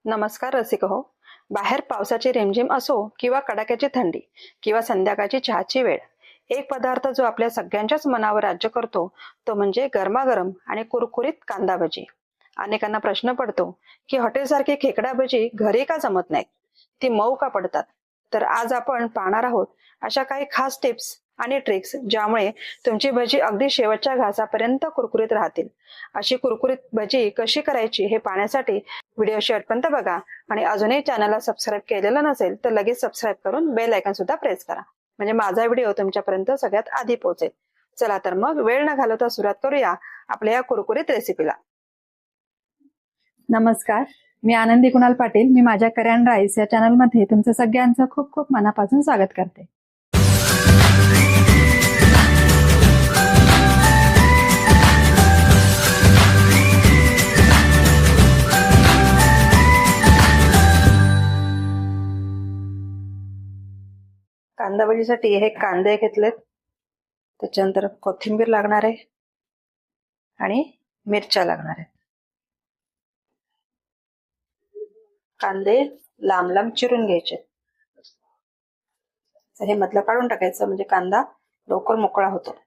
नमस्कार रसिक हो. बाहेर पावसाची रिमझिम असो किंवा कडाक्याची थंडी किंवा संध्याकाळची चहाची वेळ, एक पदार्थ जो आपल्या सगळ्यांच्याच मनावर राज्य करतो तो म्हणजे गरमागरम आणि कुरकुरीत कांदा भजी. अनेकांना प्रश्न पडतो की हॉटेलसारखी खेकडा भजी घरी का जमत नाहीत, ती मऊ का पडतात. तर आज आपण पाहणार आहोत अशा काही खास टिप्स आणि ट्रिक्स ज्यामुळे तुमची भजी अगदी शेवटच्या घासापर्यंत कुरकुरीत राहतील. अशी कुरकुरीत भजी कशी करायची हे पाहण्यासाठी व्हिडिओ शेवटपर्यंत बघा. आणि अजूनही चॅनलला सबस्क्राईब केलेलं नसेल तर लगेच सबस्क्राईब करून बेल आयकॉन सुद्धा प्रेस करा, म्हणजे माझा व्हिडिओ तुमच्यापर्यंत सगळ्यात आधी पोहोचेल. चला तर मग वेळ न घालवता सुरुवात करूया आपल्या या कुरकुरीत रेसिपीला. नमस्कार, मी आनंदी कुणाल पाटील. मी माझ्या कऱ्यान राईस या चॅनलमध्ये तुमचं सगळ्यांचं खूप खूप मनापासून स्वागत करते. कांदा भजीसाठी हे कांदे घेतलेत, त्याच्यानंतर कोथिंबीर लागणार आहे आणि मिरच्या लागणार आहेत. कांदे लांब लांब चिरून घ्यायचे. हे मधलं काढून टाकायचं म्हणजे कांदा लवकर मोकळा होतो.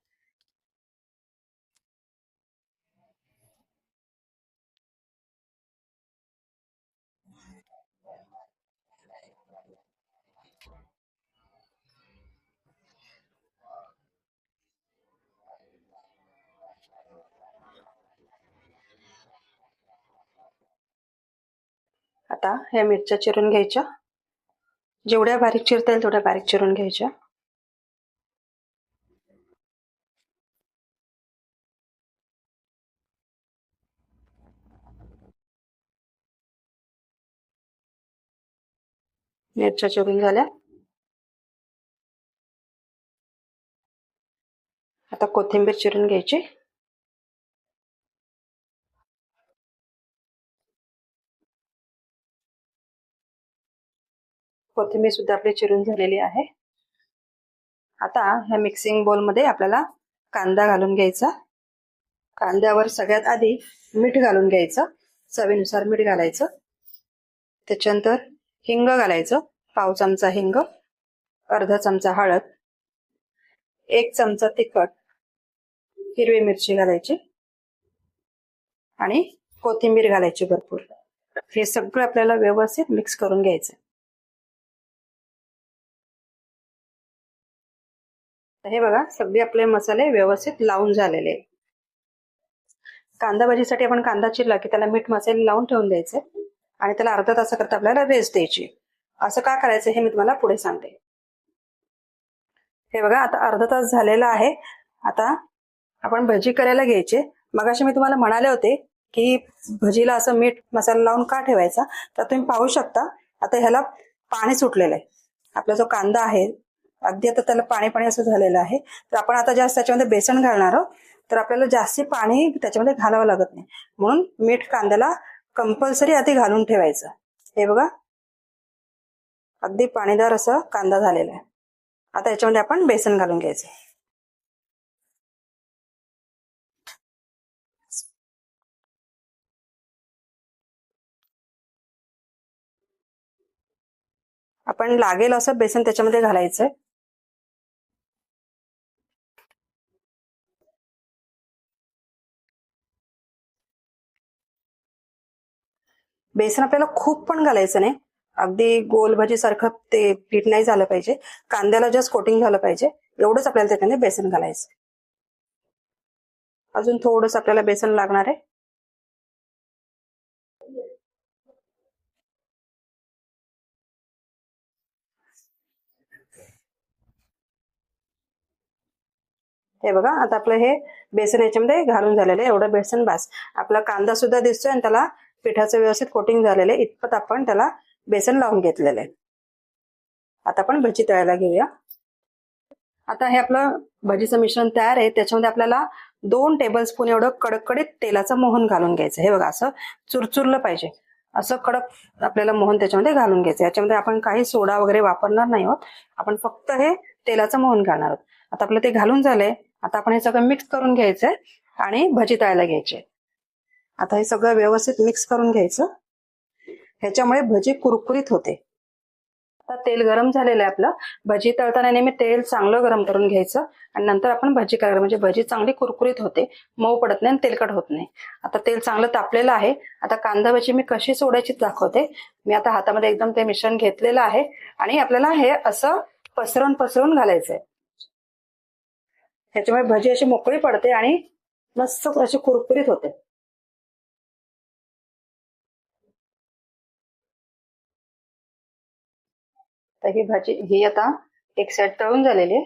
आता ह्या मिरच्या चिरून घ्यायच्या, जेवढ्या बारीक चिरता येईल तेवढ्या बारीक चिरून घ्यायच्या. मिरच्या चिरून झाल्या. आता कोथिंबीर चिरून घ्यायची. कोथिंबीर सुद्धा आपली चिरून झालेली आहे. आता ह्या मिक्सिंग बोल मध्ये आपल्याला कांदा घालून घ्यायचा. कांद्यावर सगळ्यात आधी मीठ घालून घ्यायचं, चवीनुसार मीठ घालायचं. त्याच्यानंतर हिंग घालायचं, पाव चमचा हिंग, अर्धा चमचा हळद, 1 चमचा तिखट, हिरवी मिरची घालायची आणि कोथिंबीर घालायची भरपूर. हे सगळं आपल्याला व्यवस्थित मिक्स करून घ्यायचं. हे बघा, सगळे आपले मसाले व्यवस्थित लावून झालेले आहेत. कांदा भाजीसाठी आपण कांदा चिरला की त्याला मीठ मसाले लावून ठेवून द्यायचे आणि त्याला अर्धा तासाकरता आपल्याला रेस्ट द्यायची. असं का करायचं हे मी तुम्हाला पुढे सांगते. हे बघा, आता अर्धा तास झालेला आहे. आता आपण भजी करायला घ्यायचे. मगाशी मी तुम्हाला म्हणाले होते की भजीला असं मीठ मसाला लावून का ठेवायचा, तर तुम्ही पाहू शकता आता ह्याला पाणी सुटलेलं आहे. आपला जो कांदा आहे अगदी आता त्याला पाणी पाणी असं झालेलं आहे. तर आपण आता जास्त त्याच्यामध्ये बेसन घालणार आहोत, तर आपल्याला जास्ती पाणी त्याच्यामध्ये घालावं लागत नाही, म्हणून मीठ कांद्याला कंपल्सरी आधी घालून ठेवायचं. हे बघा, अगदी पाणीदार असं कांदा झालेला आहे. आता याच्यामध्ये आपण बेसन घालून घ्यायचं. आपण लागेल असं बेसन त्याच्यामध्ये घालायचंय. बेसन आपल्याला खूप पण घालायचं नाही, अगदी गोल भाजी सारखं ते पीठ नाही झालं पाहिजे. कांद्याला जस्ट कोटिंग झालं पाहिजे, एवढंच आपल्याला त्याच्यामध्ये बेसन घालायचं. अजून थोडंसं आपल्याला बेसन लागणार आहे. हे बघा, आता आपलं हे बेसन याच्यामध्ये घालून झालेलं आहे. एवढं बेसन बास. आपला कांदा सुद्धा दिसतोय आणि त्याला पिठाचं व्यवस्थित कोटिंग झालेलं आहे. इतपत आपण त्याला बेसन लावून घेतलेलं आहे. आता आपण भजी तळायला घेऊया. आता हे आपलं भजीचं मिश्रण तयार आहे. त्याच्यामध्ये आपल्याला 2 टेबलस्पून एवढं कडकडीत तेलाचं मोहन घालून घ्यायचं. हे बघा, असं चुरचुरलं पाहिजे, असं कडक आपल्याला मोहन त्याच्यामध्ये घालून घ्यायचं. याच्यामध्ये आपण काही सोडा वगैरे वापरणार नाही आहोत, आपण फक्त हे तेलाचं मोहन घालणार आहोत. आता आपलं ते घालून झालंय. आता आपण हे सगळं मिक्स करून घ्यायचंय आणि भजी तळायला घ्यायचे. आता हे सगळं व्यवस्थित मिक्स करून घ्यायचं. ह्याच्यामुळे भजी कुरकुरीत होते. आता तेल गरम झालेलं आहे आपलं. भजी तळताना नेहमी तेल चांगलं गरम करून घ्यायचं आणि नंतर आपण भजी करायला, म्हणजे भजी चांगली कुरकुरीत होते, मऊ पडत नाही आणि तेलकट होत नाही. आता तेल चांगलं तापलेलं आहे. आता कांदा भजी मी कशी सोडायची दाखवते. मी आता हातामध्ये एकदम ते मिश्रण घेतलेलं आहे आणि आपल्याला हे असं पसरवून पसरवून घालायचंय. ह्याच्यामुळे भजी अशी मोकळी पडते आणि मस्त अशी कुरकुरीत होते. तर ही भाजी ही आता एक साइड तळून झालेली आहे.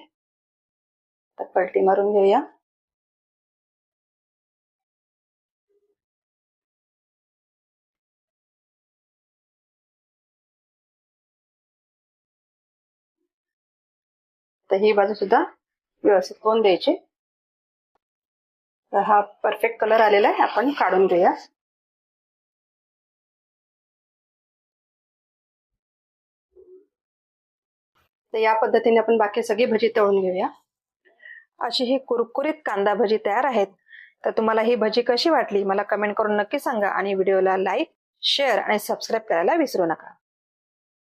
तर पलटी मारून घेऊया. तर ही बाजू सुद्धा व्यवस्थित होऊन द्यायची. तर हा परफेक्ट कलर आलेला आहे, आपण काढून घेऊया. तर या पद्धतीने आपण बाकी सगळी भजी तळून घेऊया. अशी ही कुरकुरीत कांदा भजी तयार आहेत. तर तुम्हाला ही भजी कशी वाटली मला कमेंट करून नक्की सांगा आणि व्हिडिओला लाईक, शेअर आणि सबस्क्राईब करायला विसरू नका.